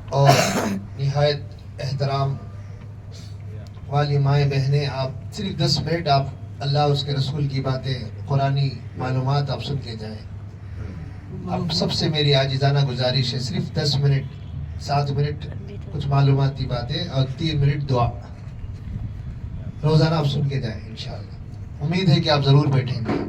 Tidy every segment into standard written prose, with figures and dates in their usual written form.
اور نہایت احترام والی مائیں بہنیں، آپ صرف 10 منٹ آپ اللہ اس کے رسول کی باتیں، قرآنی معلومات آپ سن کے جائیں. اب سب سے میری عاجزانہ گزارش ہے، صرف 10 منٹ، 7 منٹ کچھ معلوماتی باتیں اور 3 منٹ دعا روزانہ آپ سن کے جائیں انشاءاللہ. امید ہے کہ آپ ضرور بیٹھیں گے.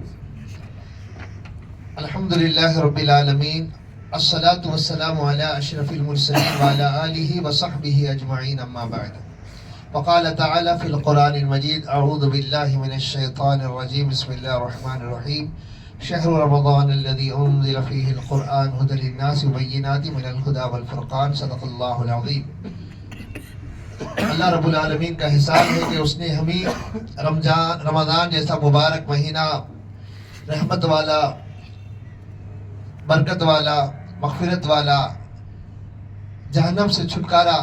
الحمدللہ رب العالمین، الصلاة والسلام علی اشرف المرسلین وعلی آلہ وصحبہ اجمعین، اما بعد. وقال تعالی فی القرآن المجید، اعوذ باللہ من الشیطان الرجیم، بسم اللہ الرحمن الرحیم. شہر رمضان الذی انزل فیہ القرآن ھدی للناس وبینات من الھدی والفرقان، صدق اللہ العظیم. اللہ رب العالمین کا احسان ہے کہ اس نے ہمیں رمضان جیسا مبارک مہینہ، رحمت والا، برکت والا، مغفرت والا، جہنم سے چھٹکارا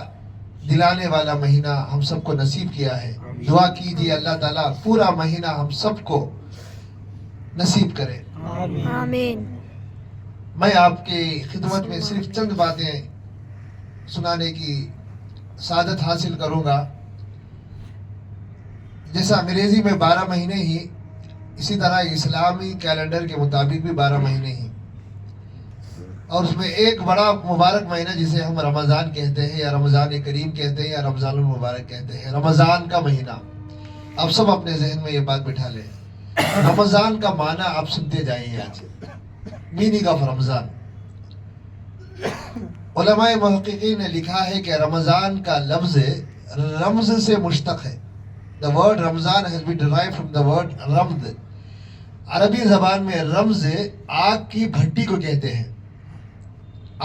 دلانے والا مہینہ ہم سب کو نصیب کیا ہے. دعا کیجیے اللہ تعالیٰ پورا مہینہ ہم سب کو نصیب کرے. آمین. میں آپ کی خدمت میں صرف چند باتیں سنانے کی سعادت حاصل کروں گا. جیسا انگریزی میں 12 مہینے ہی، اسی طرح اسلامی کیلنڈر کے مطابق بھی 12 مہینے ہی، اور اس میں ایک بڑا مبارک مہینہ جسے ہم رمضان کہتے ہیں یا رمضان کریم کہتے ہیں یا رمضان المبارک کہتے ہیں، رمضان کا مہینہ. آپ سب اپنے ذہن میں یہ بات بٹھا لیں. رمضان کا معنی آپ سنتے جائیں. آج میننگ آف رمضان، علماء محققین نے لکھا ہے کہ رمضان کا لفظ رمز سے مشتق ہے. The word Ramzan has been derived from the word رمز. عربی زبان میں رمز آگ کی بھٹی کو کہتے ہیں.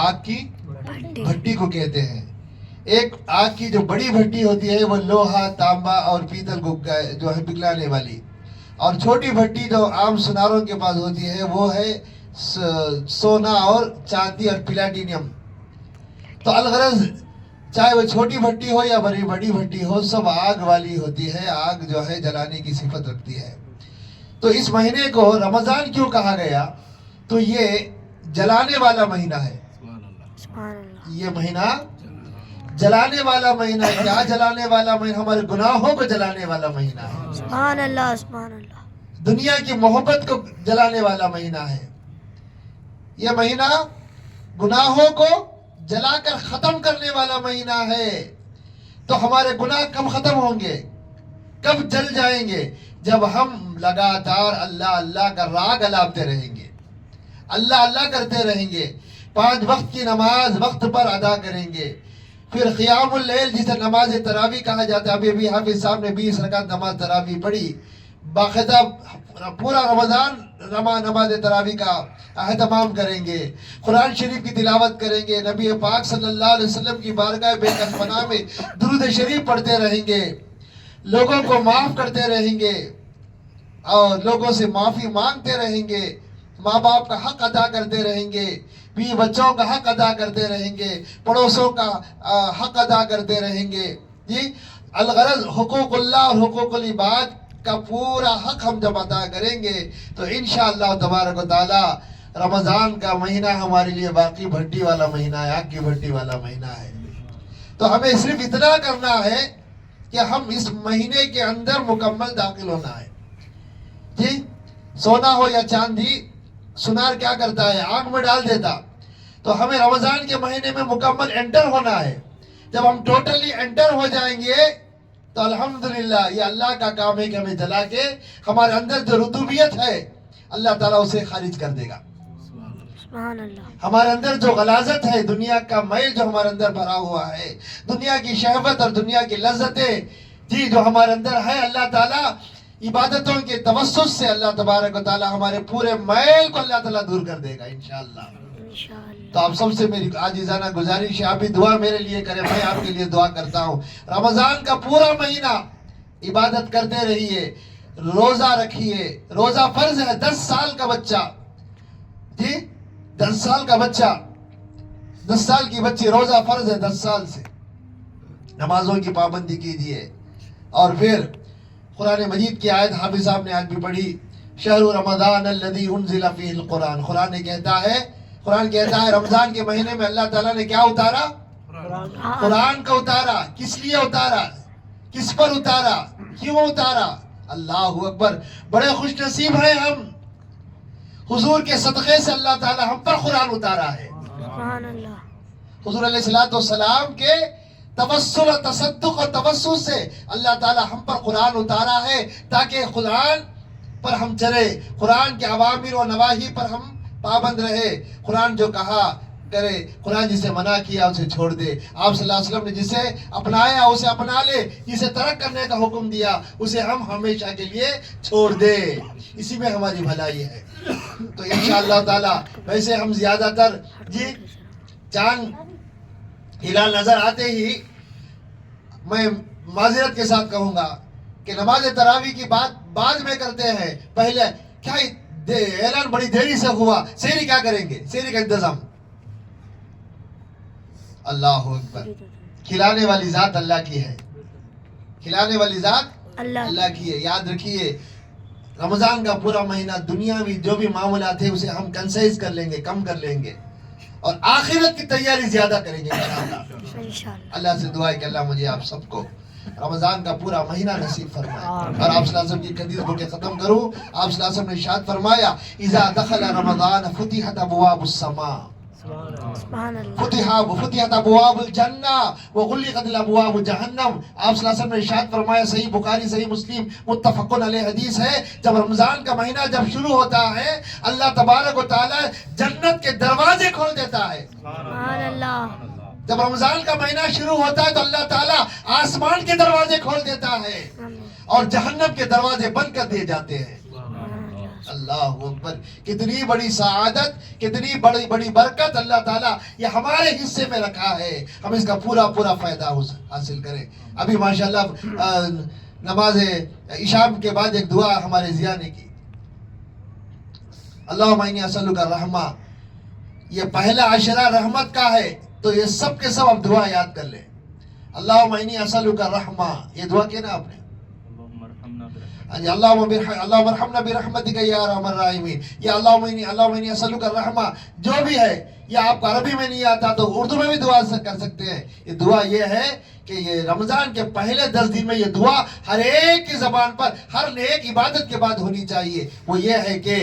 آگ کی بھٹی کو کہتے ہیں. ایک آگ کی جو بڑی بھٹی ہوتی ہے وہ لوہا، تانبا اور پیتل کو جو ہے پگھلانے والی، اور چھوٹی بھٹی جو عام سناروں کے پاس ہوتی ہے وہ ہے سونا اور چاندی اور پلاٹینیم. تو الغرض چاہے وہ چھوٹی بھٹی ہو یا بڑی بھٹی ہو، سب آگ والی ہوتی ہے، آگ جو ہے جلانے کی صفت رکھتی ہے. تو اس مہینے کو رمضان کیوں کہا گیا؟ تو یہ جلانے والا مہینہ ہے. یہ مہینہ جلانے والا مہینہ ہے. کیا جلانے والا مہینہ؟ ہمارے گناہوں کو جلانے والا مہینہ ہے. سبحان اللہ، سبحان اللہ. دنیا کی محبت کو جلانے والا مہینہ ہے. یہ مہینہ گناہوں کو جلا کر ختم کرنے والا مہینہ ہے. تو ہمارے گناہ کب ختم ہوں گے، کب جل جائیں گے؟ جب ہم لگاتار اللہ اللہ کا راگ الاپتے رہیں گے، اللہ اللہ کرتے رہیں گے، 5 وقت کی نماز وقت پر ادا کریں گے. پھر قیام اللیل جسے نماز تراویح کہا جاتا ہے، ابھی حافظ صاحب نے 20 رکعت نماز تراویح پڑھی. باقاعدہ پورا رمضان نماز تراویح کا اہتمام کریں گے، قرآن شریف کی تلاوت کریں گے، نبی پاک صلی اللہ علیہ وسلم کی بارگاہ بے کس پناہ میں درود شریف پڑھتے رہیں گے، لوگوں کو معاف کرتے رہیں گے اور لوگوں سے معافی مانگتے رہیں گے، ماں باپ کا حق ادا کرتے رہیں گے، بیوی بچوں کا حق ادا کرتے رہیں گے، پڑوسوں کا حق ادا کرتے رہیں گے. جی الغرض حقوق اللہ اور حقوق العباد کا پورا حق ہم جب ادا کریں گے تو انشاءاللہ تبارک و تعالی رمضان کا مہینہ ہمارے لیے باقی بھٹی والا مہینہ ہے، آگ کی بھٹی والا مہینہ ہے. تو ہمیں صرف اتنا کرنا ہے کہ ہم اس مہینے کے اندر مکمل داخل ہونا ہے. جی سونا ہو یا چاندی، سنار کیا کرتا ہے؟ آگ میں ڈال دیتا. تو ہمیں رمضان کے مہینے میں مکمل انٹر ہونا ہے. جب ہم ٹوٹلی انٹر ہو جائیں گے تو الحمدللہ یہ اللہ کا کام ہے کہ ہمیں جلا کے ہمارے اندر جو رطوبیت ہے اللہ تعالیٰ اسے خارج کر دے گا. سبحان اللہ. ہمارے اندر جو غلاظت ہے، دنیا کا میل جو ہمارے اندر بھرا ہوا ہے، دنیا کی شہوت اور دنیا کی لذتیں جی جو ہمارے اندر ہے، اللہ تعالیٰ عبادتوں کے توسط سے اللہ تبارک و تعالیٰ ہمارے پورے میل کو اللہ تعالیٰ دور کر دے گا انشاءاللہ. تو آپ سب سے میری عاجزانہ گزارش ہے، آپ بھی دعا میرے لیے کریں، میں آپ کے لیے دعا کرتا ہوں. رمضان کا پورا مہینہ عبادت کرتے رہیے، روزہ رکھیے. روزہ فرض ہے. 10 سال کا بچہ، جی 10 سال کا بچہ، 10 سال کی بچی، روزہ فرض ہے 10 سال سے. نمازوں کی پابندی کیجیے. اور پھر قرآن مجید کی آیت حافظ صاحب نے آج بھی پڑھی، شہر رمضان الذی انزل فیہ القرآن. قرآن کہتا ہے رمضان کے مہینے میں اللہ تعالیٰ نے کیا اتارا؟ قرآن کا اتارا، کس لیے اتارا، کس پر اتارا، کیوں اتارا؟ اللہ اکبر، بڑے خوش نصیب ہیں ہم، حضور کے صدقے سے اللہ تعالی ہم پر قرآن اتارا ہے۔ سبحان اللہ۔ حضور علیہ السلام کے توسل و تصدق اور توسل سے اللہ تعالی ہم پر قرآن اتارا ہے، تاکہ قرآن پر ہم چلے، قرآن کے اوامر و نواہی پر ہم پابند رہے، قرآن جو کہا کرے، قرآن جسے منع کیا اسے چھوڑ دے، آپ صلی اللہ علیہ وسلم نے جسے اپنایا اسے اپنا لے، جسے ترک کرنے کا حکم دیا اسے ہم ہمیشہ کے لیے چھوڑ دے، اسی میں ہماری بھلائی ہے۔ تو انشاءاللہ تعالی ویسے ہم زیادہ تر چاند ہلال نظر آتے ہی میں معذرت کے ساتھ کہوں گا کہ نماز تراویح کی بات بعد میں کرتے ہیں، پہلے کیا اعلان بڑی دیری سے ہوا، سحری کیا کریں گے، سحری کا انتظام۔ اللہ اکبر، کھلانے والی ذات اللہ کی ہے، کھلانے والی ذات اللہ کی ہے۔ یاد رکھیے رمضان کا پورا مہینہ دنیاوی جو بھی معاملات ہیں اسے ہم کنسائز کر لیں گے، کم کر لیں گے، اور آخرت کی تیاری زیادہ کریں گے انشاءاللہ۔ اللہ سے دعا ہے کہ اللہ مجھے آپ سب کو رمضان کا پورا مہینہ نصیب فرمائے۔ اور آپ صلی اللہ علیہ وسلم کی حدیث کو ختم کروں، آپ صلی اللہ علیہ وسلم نے ارشاد فرمایا اذا دخل رمضان فتحت ابواب السماء، فتحت ابواب الجنہ وغلقت الابواب جہنم۔ آپ صلی اللہ علیہ وسلم نے ارشاد فرمایا، صحیح بخاری صحیح مسلم متفق علیہ حدیث ہے، جب رمضان کا مہینہ جب شروع ہوتا ہے اللہ تبارک و تعالی جنت کے دروازے کھول دیتا ہے۔ سبحان اللہ۔ جب رمضان کا مہینہ شروع ہوتا ہے تو اللہ تعالیٰ آسمان کے دروازے کھول دیتا ہے اور جہنم کے دروازے بند کر دیے جاتے ہیں۔ اللہ اکبر، کتنی بڑی سعادت، کتنی بڑی بڑی برکت اللہ تعالیٰ یہ ہمارے حصے میں رکھا ہے، ہم اس کا پورا پورا فائدہ حاصل کریں۔ ابھی ماشاءاللہ نماز عشاء کے بعد ایک دعا ہمارے ضیاء نے کی، اللہم انی اسألک الرحمہ، یہ پہلا عشرہ رحمت کا ہے، تو یہ سب کے سب اب دعا یاد کر لیں۔ اللہم انی اسألک الرحمہ، یہ دعا کیا نا آپ نے، اللہم ارحمنا برحمتک یا ارحم الراحمین، یا اللہم انی اسألک الرحمہ، جو بھی ہے، یا آپ کو عربی میں نہیں آتا تو اردو میں بھی دعا کر سکتے ہیں۔ یہ دعا یہ ہے کہ یہ رمضان کے پہلے 10 دن میں یہ دعا ہر ایک کی زبان پر ہر نیک عبادت کے بعد ہونی چاہیے، وہ یہ ہے کہ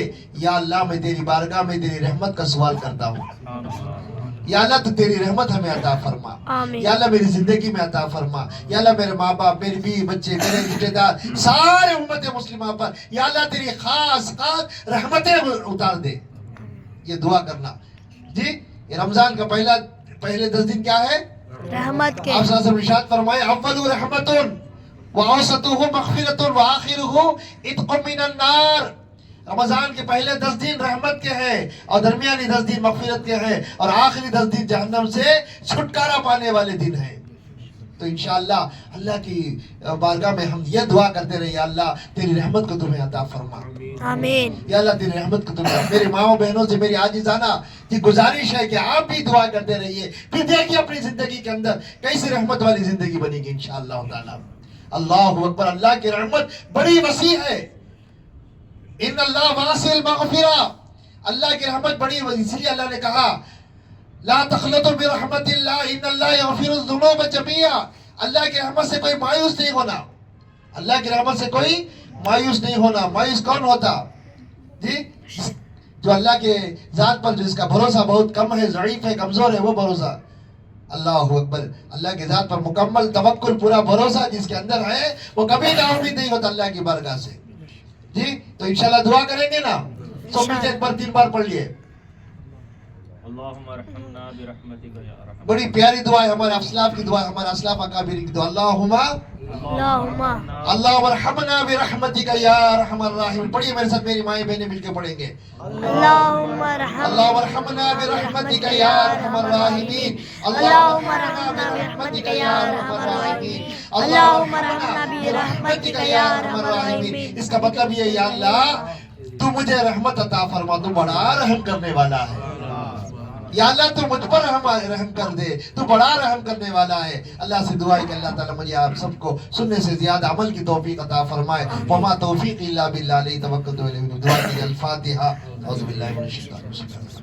یا اللہ میں تیری بارگاہ میں تیری رحمت کا سوال کرتا ہوں، یا اللہ تو تیری رحمت ہمیں عطا فرما، یا اللہ میری زندگی میں عطا فرما، یا اللہ میرے ماں باپ، میری بیوی بچے، میرے رشتہ دار، سارے امت مسلمہ پر یا اللہ تیری خاص رحمتیں اتار دے۔ یہ دعا کرنا جی۔ یہ رمضان کا پہلے 10 دن کیا ہے؟ رحمت کے۔ آپ صلی اللہ علیہ وسلم ارشاد فرمائے اول رحمت وَأَوْسَطُهُ مَغْفِرَةٌ وَآخِرُهُ عِتْقٌ مِّنَ النَّارِ۔ رمضان کے پہلے 10 دن رحمت کے ہیں اور درمیانی 10 دن مغفرت کے ہیں اور آخری 10 دن جہنم سے چھٹکارا پانے والے دن ہیں۔ تو انشاءاللہ اللہ کی بارگاہ میں ہم یہ دعا کرتے رہے، یا اللہ تیری رحمت کو تمہیں عطا فرما، آمین۔ یا اللہ تیری رحمت کو تمہیں۔ میرے ماؤں بہنوں سے میری عاجزانہ یہ گزارش ہے کہ آپ بھی دعا کرتے رہیے، پھر دیکھیے اپنی زندگی کے اندر کیسی رحمت والی زندگی بنے گی انشاءاللہ تعالی۔ اللہ اکبر، اللہ کی رحمت بڑی وسیع ہے، ان اللہ واسع المغفرہ، اللہ کی رحمت بڑی وسیع، اس لیے اللہ نے کہا لا تخلطوا برحمت اللہ ان اللہ یغفر الذنوب جميعا۔ اللہ کی رحمت سے کوئی مایوس نہیں ہونا، اللہ کی رحمت سے کوئی مایوس نہیں ہونا۔ مایوس کون ہوتا جی؟ جو اللہ کے ذات پر جس کا بھروسہ بہت کم ہے، ضعیف ہے، کمزور ہے، وہ بھروسہ۔ اللہ اکبر، اللہ کے ذات پر مکمل توکل، پورا بھروسہ جس کے اندر ہے وہ کبھی نا امید نہیں ہوتا اللہ کی بارگاہ سے جی۔ تو انشاءاللہ دعا کریں گے نا، سو مجھے ایک بار 3 بار پڑھ لیے۔ اللہم ارحمنا برحمتک یا ارحم، بڑی پیاری دعا ہے، ہمارے اسلاف کی دعا ہے، ہمارے اسلاف اکابرین کی دعا۔ اللہم ارحمنا برحمتک یا ارحم الراحمین۔ پڑھیے میرے ساتھ، میری مائیں بہنیں مل کے پڑھیں گے۔ اللہم ارحمنا برحمتک یا ارحم الراحمین، اللہم ارحمنا برحمتک یا ارحم الراحمین، اللہم ارحمنا برحمتک یا ارحم الراحمین۔ اس کا مطلب یہ ہے یا اللہ تو مجھے رحمت عطا فرما، تو بڑا رحم کرنے والا ہے، یا اللہ تو مجھ پر رحم کر دے، تو بڑا رحم کرنے والا ہے۔ اللہ سے دعا ہے کہ اللہ تعالیٰ مجھے آپ سب کو سننے سے زیادہ عمل کی توفیق عطا فرمائے۔ وما توفیق الا باللہ، علیہ توکلت و الیہ انیب۔ دعا کی الفاتحہ۔ اعوذ باللہ من الشیطان الرجیم۔